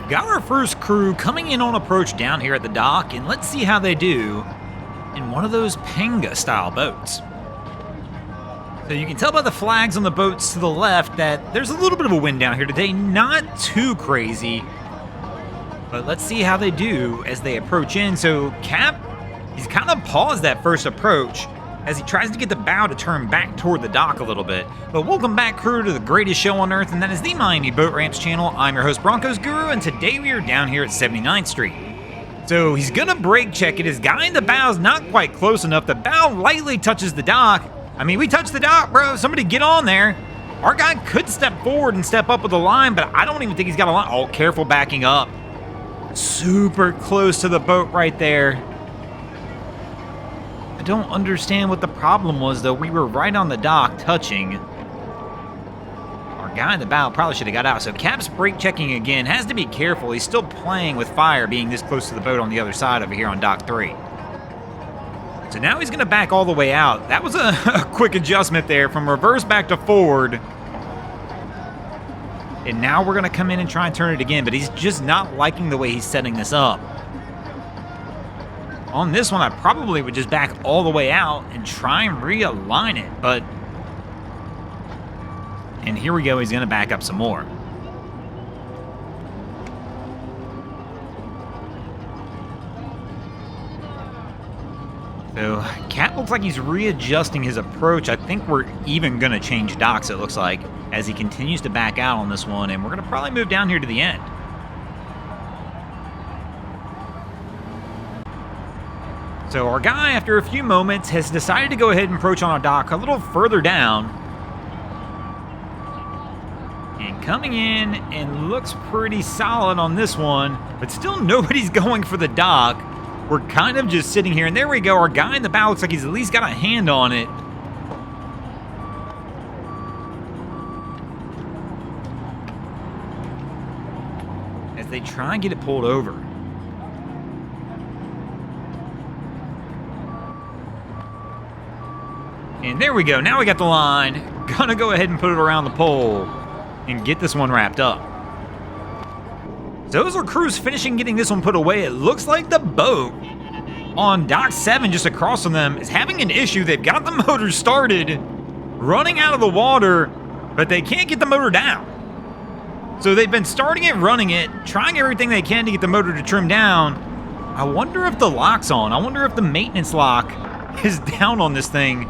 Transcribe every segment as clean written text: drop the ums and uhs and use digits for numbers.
we've got our first crew coming in on approach down here at the dock, and let's see how they do in one of those Panga-style boats. So you can tell by the flags on the boats to the left that there's a little bit of a wind down here today, not too crazy, but let's see how they do as they approach in. So Cap, he's kind of paused that first approach as he tries to get the bow to turn back toward the dock a little bit. But welcome back, crew, to the greatest show on earth, and that is the Miami Boat Ramps channel. I'm your host, Broncos Guru, and today we are down here at 79th Street. So he's gonna brake check it. His guy in the bow's not quite close enough. The bow lightly touches the dock. I mean, we touched the dock, bro. Somebody get on there. Our guy could step forward and step up with the line, but I don't even think he's got a line. Oh, careful backing up. Super close to the boat right there. I don't understand what the problem was, though. We were right on the dock touching. Our guy in the bow probably should have got out. So Cap's brake checking again. Has to be careful. He's still playing with fire being this close to the boat on the other side over here on dock 3. So now he's going to back all the way out. That was a quick adjustment there from reverse back to forward. And now we're going to come in and try and turn it again, but he's just not liking the way he's setting this up. On this one, I probably would just back all the way out and try and realign it, but... And here we go, he's going to back up some more. So, Cat looks like he's readjusting his approach. I think we're even going to change docks, it looks like, as he continues to back out on this one, and we're going to probably move down here to the end. So our guy, after a few moments, has decided to go ahead and approach on our dock a little further down. And coming in and looks pretty solid on this one, but still nobody's going for the dock. We're kind of just sitting here, and there we go. Our guy in the bow looks like he's at least got a hand on it. As they try and get it pulled over. And there we go. Now we got the line. Gonna go ahead and put it around the pole and get this one wrapped up. So those are crews finishing getting this one put away. It looks like the boat on dock 7 just across from them is having an issue. They've got the motor started, running out of the water, but they can't get the motor down. So they've been starting it, running it, trying everything they can to get the motor to trim down. I wonder if the lock's on. I wonder if the maintenance lock is down on this thing.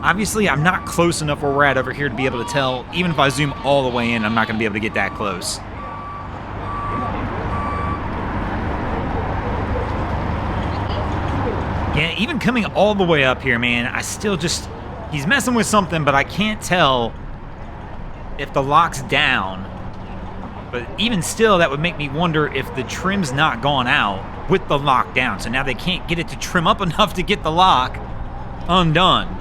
Obviously, I'm not close enough where we're at over here to be able to tell. Even if I zoom all the way in, I'm not going to be able to get that close. Yeah, even coming all the way up here, man, I still just... He's messing with something, but I can't tell if the lock's down. But even still, that would make me wonder if the trim's not gone out with the lock down. So now they can't get it to trim up enough to get the lock undone.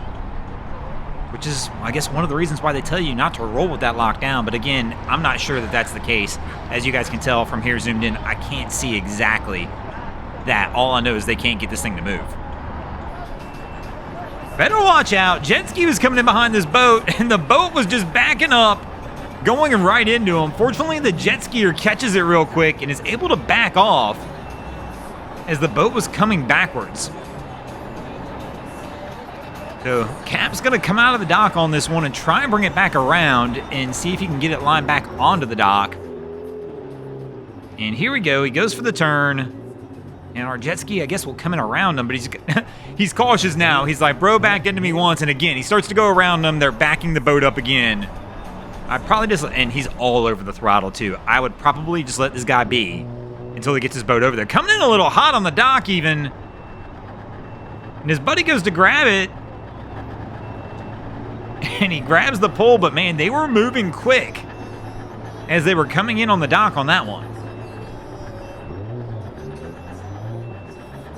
Which is, I guess, one of the reasons why they tell you not to roll with that lock down. But again, I'm not sure that that's the case. As you guys can tell from here zoomed in, I can't see exactly that. All I know is they can't get this thing to move. Better watch out. Jet ski was coming in behind this boat, and the boat was just backing up, going right into him. Fortunately, the jet skier catches it real quick and is able to back off as the boat was coming backwards. So Cap's going to come out of the dock on this one and try and bring it back around and see if he can get it lined back onto the dock. And here we go. He goes for the turn. And our jet ski, I guess, will come in around him, but he's cautious now. He's like, bro, backed into me once, and again, he starts to go around them. They're backing the boat up again. I'd probably just, and he's all over the throttle, too. I would probably just let this guy be until he gets his boat over there. Coming in a little hot on the dock, even. And his buddy goes to grab it. And he grabs the pole, but man, they were moving quick as they were coming in on the dock on that one.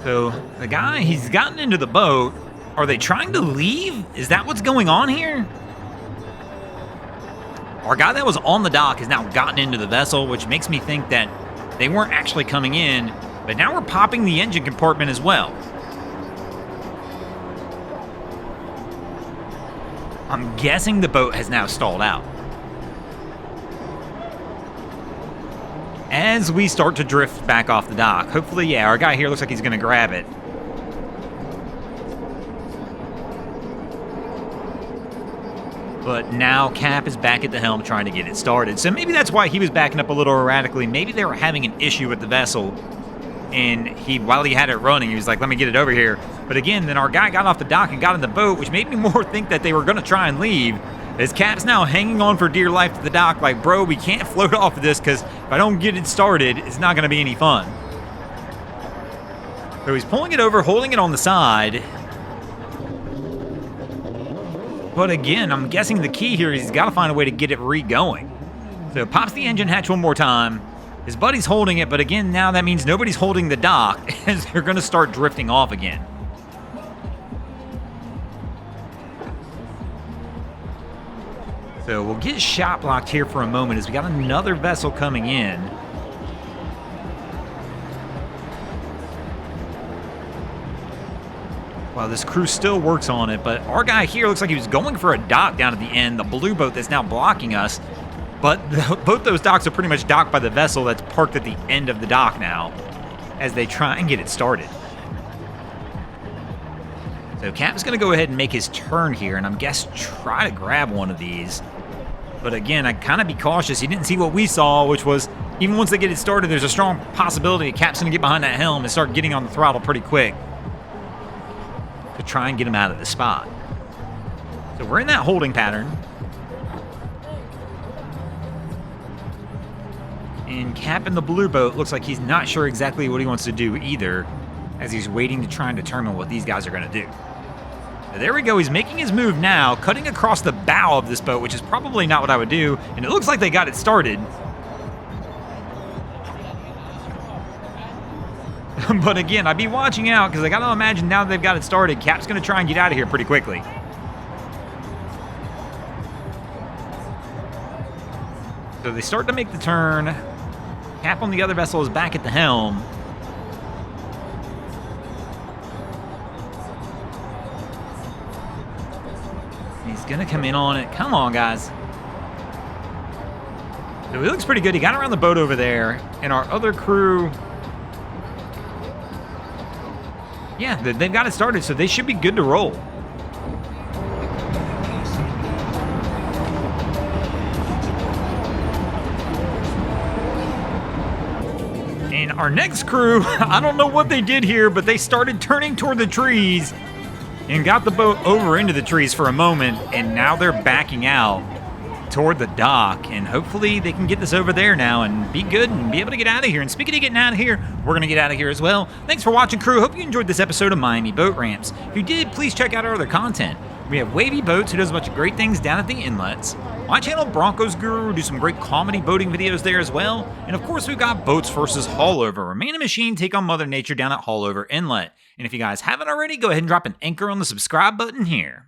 So the guy, he's gotten into the boat. Are they trying to leave? Is that what's going on here? Our guy that was on the dock has now gotten into the vessel, which makes me think that they weren't actually coming in, but now we're popping the engine compartment as well. I'm guessing the boat has now stalled out. as we start to drift back off the dock. Hopefully, yeah, our guy here looks like he's going to grab it. But now Cap is back at the helm trying to get it started. So maybe that's why he was backing up a little erratically. Maybe they were having an issue with the vessel. And while he had it running, he was like, let me get it over here. But again, then our guy got off the dock and got in the boat, which made me more think that they were going to try and leave. As Cap's now hanging on for dear life to the dock like, bro, we can't float off of this because if I don't get it started, it's not going to be any fun. So he's pulling it over, holding it on the side. But again, I'm guessing the key here is he's got to find a way to get it re-going. So pops the engine hatch one more time. His buddy's holding it, but again, now that means nobody's holding the dock as they're going to start drifting off again. So we'll get shot blocked here for a moment as we got another vessel coming in. Well, this crew still works on it, but our guy here looks like he was going for a dock down at the end, the blue boat that's now blocking us. But both those docks are pretty much docked by the vessel that's parked at the end of the dock now as they try and get it started. So Cap's going to go ahead and make his turn here, and I'm guessing try to grab one of these. But again, I'd kind of be cautious. He didn't see what we saw, which was even once they get it started, there's a strong possibility Cap's going to get behind that helm and start getting on the throttle pretty quick to try and get him out of the spot. So we're in that holding pattern. And Cap in the blue boat looks like he's not sure exactly what he wants to do either, as he's waiting to try and determine what these guys are going to do. So there we go. He's making his move now, cutting across the bow of this boat, which is probably not what I would do. And it looks like they got it started. But again, I'd be watching out because I got to imagine now that they've got it started, Cap's going to try and get out of here pretty quickly. So they start to make the turn. Cap on the other vessel is back at the helm. He's going to come in on it. Come on, guys. So he looks pretty good. He got around the boat over there. And our other crew... yeah, they've got it started, so they should be good to roll. And our next crew, I don't know what they did here, but they started turning toward the trees and got the boat over into the trees for a moment, and now they're backing out toward the dock, and hopefully they can get this over there now and be good and be able to get out of here. And speaking of getting out of here, we're going to get out of here as well. Thanks for watching, crew. Hope you enjoyed this episode of Miami Boat Ramps. If you did, please check out our other content. We have Wavy Boats, who does a bunch of great things down at the inlets. My channel, Broncos Guru, do some great comedy boating videos there as well. And of course, we've got Boats vs. Haulover, where man and machine take on Mother Nature down at Haulover Inlet. And if you guys haven't already, go ahead and drop an anchor on the subscribe button here.